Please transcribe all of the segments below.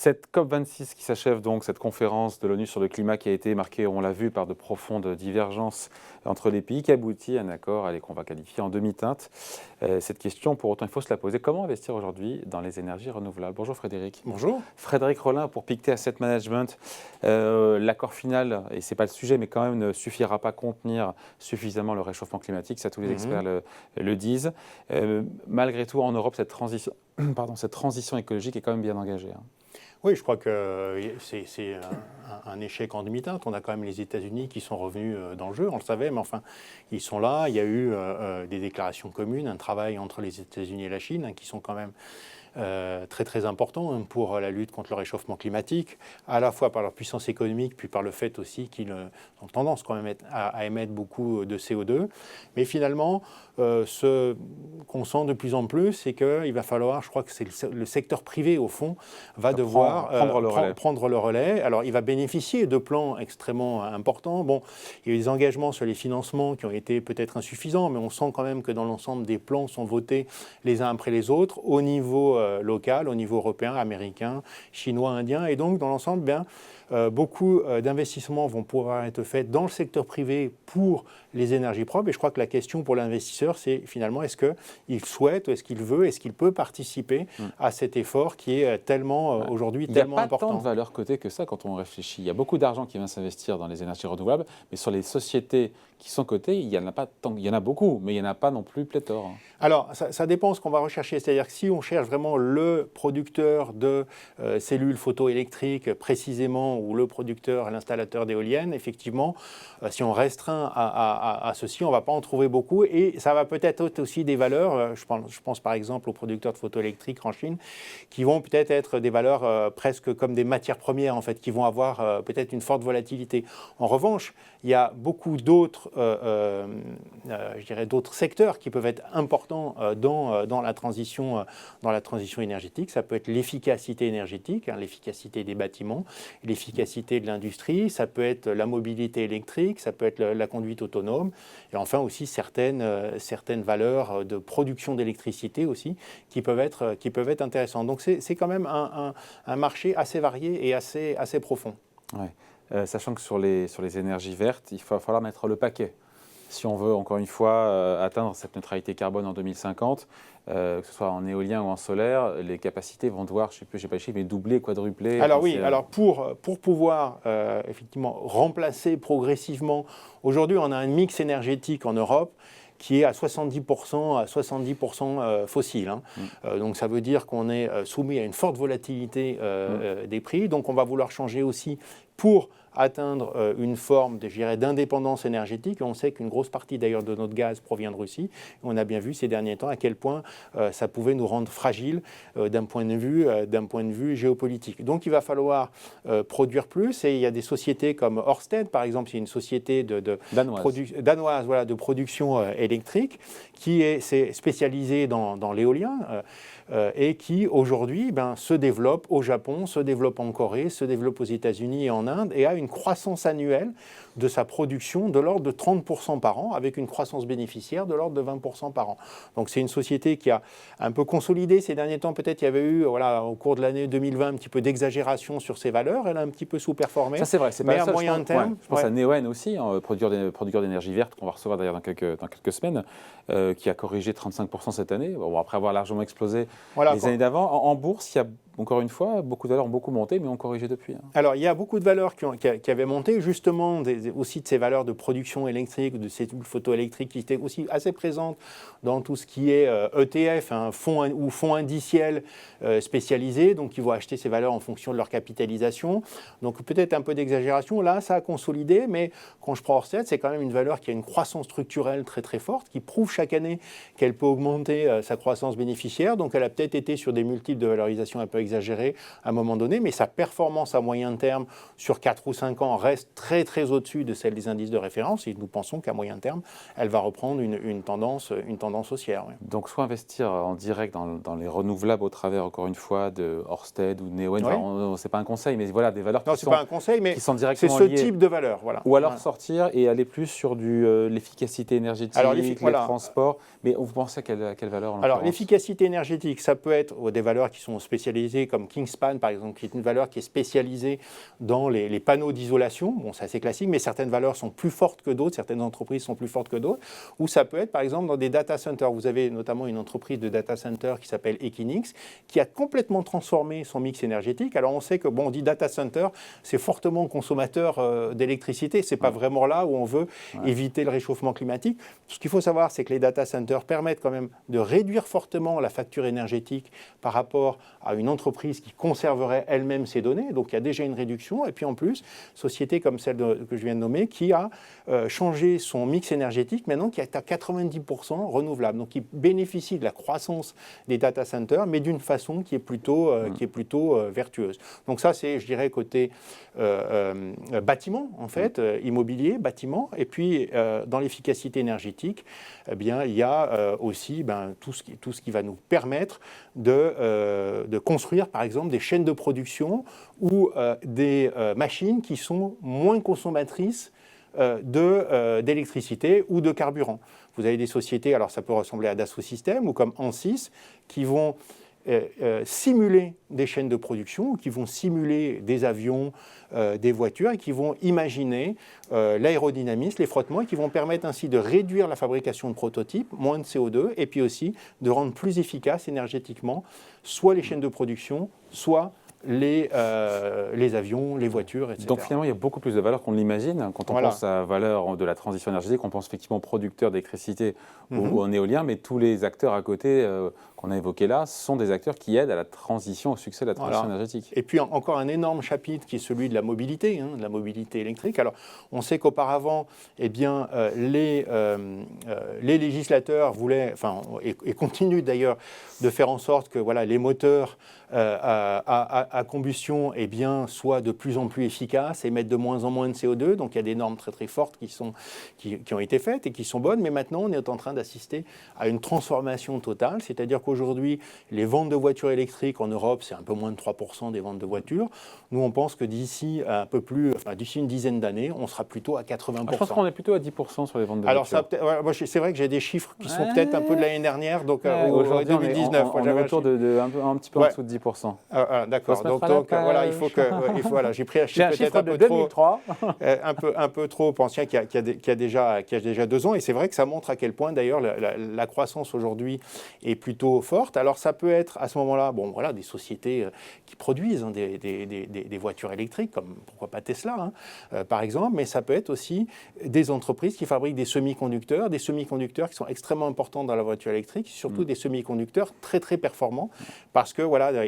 Cette COP26 qui s'achève donc, cette conférence de l'ONU sur le climat qui a été marquée, on l'a vu, par de profondes divergences entre les pays, qui aboutit à un accord qu'on va qualifier en demi-teinte. Cette question, pour autant, il faut se la poser. Comment investir aujourd'hui dans les énergies renouvelables? Bonjour Frédéric. Bonjour. Frédéric Rollin pour Pictet Asset Management. L'accord final, et ce n'est pas le sujet, mais quand même ne suffira pas à contenir suffisamment le réchauffement climatique, ça tous les experts le disent. Malgré tout, en Europe, cette transition écologique est quand même bien engagée. Oui, je crois que c'est un échec en demi-teinte. On a quand même les États-Unis qui sont revenus dans le jeu, on le savait, mais enfin, ils sont là. Il y a eu des déclarations communes, un travail entre les États-Unis et la Chine, qui sont quand même très très importants pour la lutte contre le réchauffement climatique, à la fois par leur puissance économique, puis par le fait aussi qu'ils ont tendance quand même à émettre beaucoup de CO2. Mais finalement, ce qu'on sent de plus en plus, c'est qu'il va falloir, je crois que c'est le secteur privé au fond, va devoir prendre le relais. Alors il va bénéficier de plans extrêmement importants. Bon, il y a eu des engagements sur les financements qui ont été peut-être insuffisants, mais on sent quand même que dans l'ensemble des plans sont votés les uns après les autres au niveau local, au niveau européen, américain, chinois, indien. Et donc dans l'ensemble, beaucoup d'investissements vont pouvoir être faits dans le secteur privé pour les énergies propres. Et je crois que la question pour l'investisseur, c'est finalement est-ce qu'il souhaite, est-ce qu'il veut, est-ce qu'il peut participer à cet effort qui est tellement aujourd'hui tellement important. Il n'y a pas tant de valeur cotée que ça quand on réfléchit. Il y a beaucoup d'argent qui vient s'investir dans les énergies renouvelables, mais sur les sociétés qui sont cotées, il y en a pas tant. Il y en a beaucoup, mais il n'y en a pas non plus pléthore. Alors, ça dépend ce qu'on va rechercher. C'est-à-dire que si on cherche vraiment le producteur de cellules photoélectriques précisément, ou le producteur, l'installateur d'éoliennes, effectivement, si on restreint à ceci, on ne va pas en trouver beaucoup. Et ça va peut-être être aussi des valeurs, je pense par exemple aux producteurs de photoélectriques en Chine, qui vont peut-être être des valeurs presque comme des matières premières, en fait, qui vont avoir peut-être une forte volatilité. En revanche, il y a beaucoup d'autres, je dirais, d'autres secteurs qui peuvent être importants dans la transition énergétique. Ça peut être l'efficacité énergétique, l'efficacité des bâtiments, l'efficacité de l'industrie, ça peut être la mobilité électrique, ça peut être la conduite autonome, et enfin aussi certaines valeurs de production d'électricité aussi qui peuvent être intéressantes. Donc c'est quand même un marché assez varié et assez profond. Ouais. Sachant que sur les énergies vertes, il va falloir mettre le paquet. Si on veut, encore une fois, atteindre cette neutralité carbone en 2050, que ce soit en éolien ou en solaire, les capacités vont devoir, je ne sais pas les chiffres, mais doubler, quadrupler. Alors oui, alors pour pouvoir effectivement remplacer progressivement, aujourd'hui on a un mix énergétique en Europe qui est à 70% fossile. Donc ça veut dire qu'on est soumis à une forte volatilité des prix. Donc on va vouloir changer aussi pour atteindre une forme d'indépendance énergétique. On sait qu'une grosse partie d'ailleurs de notre gaz provient de Russie. On a bien vu ces derniers temps à quel point ça pouvait nous rendre fragiles d'un point de vue géopolitique. Donc il va falloir produire plus, et il y a des sociétés comme Ørsted, par exemple, c'est une société danoise de production électrique qui est spécialisée dans l'éolien et qui aujourd'hui se développe au Japon, se développe en Corée, se développe aux États-Unis et en Inde, et a une croissance annuelle de sa production de l'ordre de 30% par an, avec une croissance bénéficiaire de l'ordre de 20% par an. Donc c'est une société qui a un peu consolidé ces derniers temps. Peut-être il y avait eu au cours de l'année 2020 un petit peu d'exagération sur ses valeurs. Elle a un petit peu sous-performé. Ça c'est vrai. Mais à moyen terme, je pense à Neoen aussi, producteur d'énergie verte qu'on va recevoir d'ailleurs dans quelques semaines, qui a corrigé 35% cette année. Bon, après avoir largement explosé les années d'avant. En bourse, il y a encore une fois, beaucoup de valeurs ont beaucoup monté, mais ont corrigé depuis. Alors, il y a beaucoup de valeurs qui avaient monté, justement, aussi de ces valeurs de production électrique, de ces photoélectriques qui étaient aussi assez présentes dans tout ce qui est ETF, fonds indiciels spécialisés, donc qui vont acheter ces valeurs en fonction de leur capitalisation. Donc, peut-être un peu d'exagération. Là, ça a consolidé, mais quand je prends Ørsted, c'est quand même une valeur qui a une croissance structurelle très, très forte, qui prouve chaque année qu'elle peut augmenter sa croissance bénéficiaire. Donc, elle a peut-être été sur des multiples de valorisation un peu exagéré à un moment donné, mais sa performance à moyen terme sur 4 ou 5 ans reste très très au-dessus au-dessus de celle des indices de référence et nous pensons qu'à moyen terme, elle va reprendre une tendance haussière. Oui. Donc, soit investir en direct dans les renouvelables au travers, encore une fois, de Ørsted ou Neoen. Oui. Enfin, c'est pas un conseil, mais voilà, des valeurs Non, c'est pas un conseil, mais qui sont c'est directement ce liées. type de valeur. Voilà. Ou alors sortir et aller plus sur l'efficacité énergétique, les transports. Mais vous pensez à quelle valeur? Alors, l'efficacité énergétique, ça peut être des valeurs qui sont spécialisées, comme Kingspan, par exemple, qui est une valeur qui est spécialisée dans les panneaux d'isolation. Bon, c'est assez classique, mais certaines valeurs sont plus fortes que d'autres, certaines entreprises sont plus fortes que d'autres. Ou ça peut être, par exemple, dans des data centers. Vous avez notamment une entreprise de data center qui s'appelle Equinix, qui a complètement transformé son mix énergétique. Alors, on sait que, bon, on dit data center, c'est fortement consommateur d'électricité. C'est pas vraiment là où on veut éviter le réchauffement climatique. Ce qu'il faut savoir, c'est que les data centers permettent quand même de réduire fortement la facture énergétique par rapport à une entreprise qui conserverait elle-même ses données. Donc, il y a déjà une réduction. Et puis, en plus, société comme celle que je viens de nommer, qui a changé son mix énergétique, maintenant qui est à 90% renouvelable. Donc, qui bénéficie de la croissance des data centers, mais d'une façon qui est plutôt vertueuse. Donc, ça, c'est, je dirais, côté bâtiment, en fait, immobilier, bâtiment. Et puis, dans l'efficacité énergétique, eh bien, il y a aussi tout ce qui va nous permettre de construire, par exemple, des chaînes de production ou des machines qui sont moins consommatrices d'électricité ou de carburant. Vous avez des sociétés, alors ça peut ressembler à Dassault Systèmes ou comme Ansys, qui vont simuler des chaînes de production, qui vont simuler des avions, des voitures, et qui vont imaginer l'aérodynamisme, les frottements, et qui vont permettre ainsi de réduire la fabrication de prototypes, moins de CO2, et puis aussi de rendre plus efficaces énergétiquement soit les chaînes de production, soit les avions, les voitures, etc. Donc finalement, il y a beaucoup plus de valeur qu'on l'imagine. Quand on pense à la valeur de la transition énergétique, on pense effectivement aux producteurs d'électricité ou en éolien, mais tous les acteurs à côté qu'on a évoqués là sont des acteurs qui aident à la transition, au succès de la transition énergétique. Et puis encore un énorme chapitre qui est celui de la mobilité, de la mobilité électrique. Alors on sait qu'auparavant, eh bien, les législateurs voulaient, et continuent d'ailleurs de faire en sorte que les moteurs à combustion soient de plus en plus efficaces et émettent de moins en moins de CO2. Donc il y a des normes très très fortes qui ont été faites et qui sont bonnes, mais maintenant on est en train d'assister à une transformation totale, c'est-à-dire qu'aujourd'hui les ventes de voitures électriques en Europe, c'est un peu moins de 3% des ventes de voitures. Nous on pense que d'ici d'ici une dizaine d'années, on sera plutôt à 80%. Je pense qu'on est plutôt à 10% sur les ventes de voitures. Alors c'est vrai que j'ai des chiffres qui sont peut-être un peu de l'année dernière, donc aujourd'hui 2019. On est autour de un petit peu en dessous de 10%. D'accord. Donc il faut que j'ai pris un chiffre peut-être un peu 2003. un peu trop ancien qui a déjà 2 ans, et c'est vrai que ça montre à quel point d'ailleurs la croissance aujourd'hui est plutôt forte. Alors ça peut être à ce moment-là, des sociétés qui produisent des voitures électriques, comme pourquoi pas Tesla par exemple, mais ça peut être aussi des entreprises qui fabriquent des semi-conducteurs qui sont extrêmement importants dans la voiture électrique, surtout des semi-conducteurs très très performants, parce que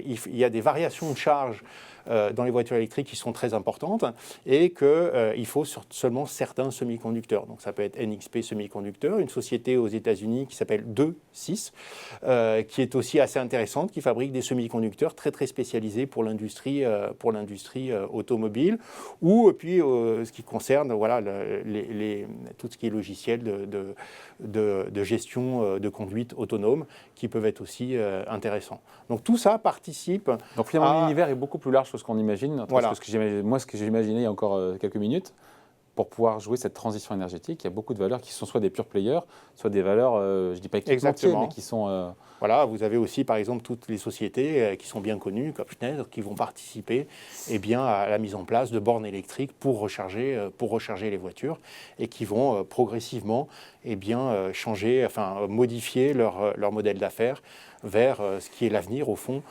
il y a des variations de charge dans les voitures électriques qui sont très importantes et qu'il faut seulement certains semi-conducteurs. Donc ça peut être NXP Semiconductor, une société aux États-Unis qui s'appelle 2.6, qui est aussi assez intéressante, qui fabrique des semi-conducteurs très très spécialisés pour l'industrie automobile, ou puis ce qui concerne tout ce qui est logiciel de gestion de conduite autonome, qui peuvent être aussi intéressants. Donc tout ça participe. Donc finalement l'univers est beaucoup plus large que ce qu'on imagine. Ce que j'imaginais il y a encore quelques minutes, pour pouvoir jouer cette transition énergétique, il y a beaucoup de valeurs qui sont soit des pure players, soit des valeurs, je ne dis pas équipementiers, mais qui sont... vous avez aussi par exemple toutes les sociétés qui sont bien connues, comme Schneider, qui vont participer à la mise en place de bornes électriques pour recharger les voitures, et qui vont progressivement modifier leur modèle d'affaires vers ce qui est l'avenir, au fond,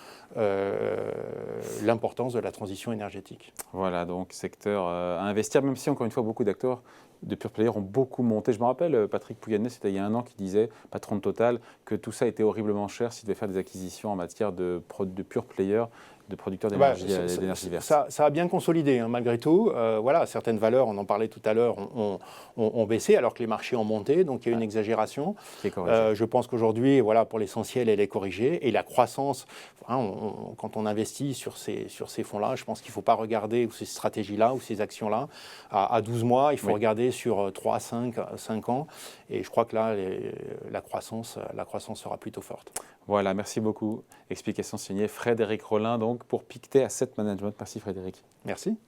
l'importance de la transition énergétique. Voilà, donc secteur à investir, même si encore une fois beaucoup d'acteurs de pure players ont beaucoup monté. Je me rappelle, Patrick Pouyanné, c'était il y a 1 an, qui disait, patron de Total, que tout ça était horriblement cher s'il devait faire des acquisitions en matière de pure players de producteurs d'énergie verte. Ça a bien consolidé, hein, malgré tout. Voilà, certaines valeurs, on en parlait tout à l'heure, ont baissé alors que les marchés ont monté, donc il y a une exagération. Je pense qu'aujourd'hui, voilà, pour l'essentiel, elle est corrigée. Et la croissance, hein, quand on investit sur ces fonds-là, je pense qu'il ne faut pas regarder ces stratégies-là ou ces actions-là à 12 mois, il faut regarder sur 3, 5 ans. Et je crois que là, la croissance sera plutôt forte. Voilà, merci beaucoup. Explication signée Frédéric Rollin donc pour Pictet Asset Management. Merci Frédéric. Merci.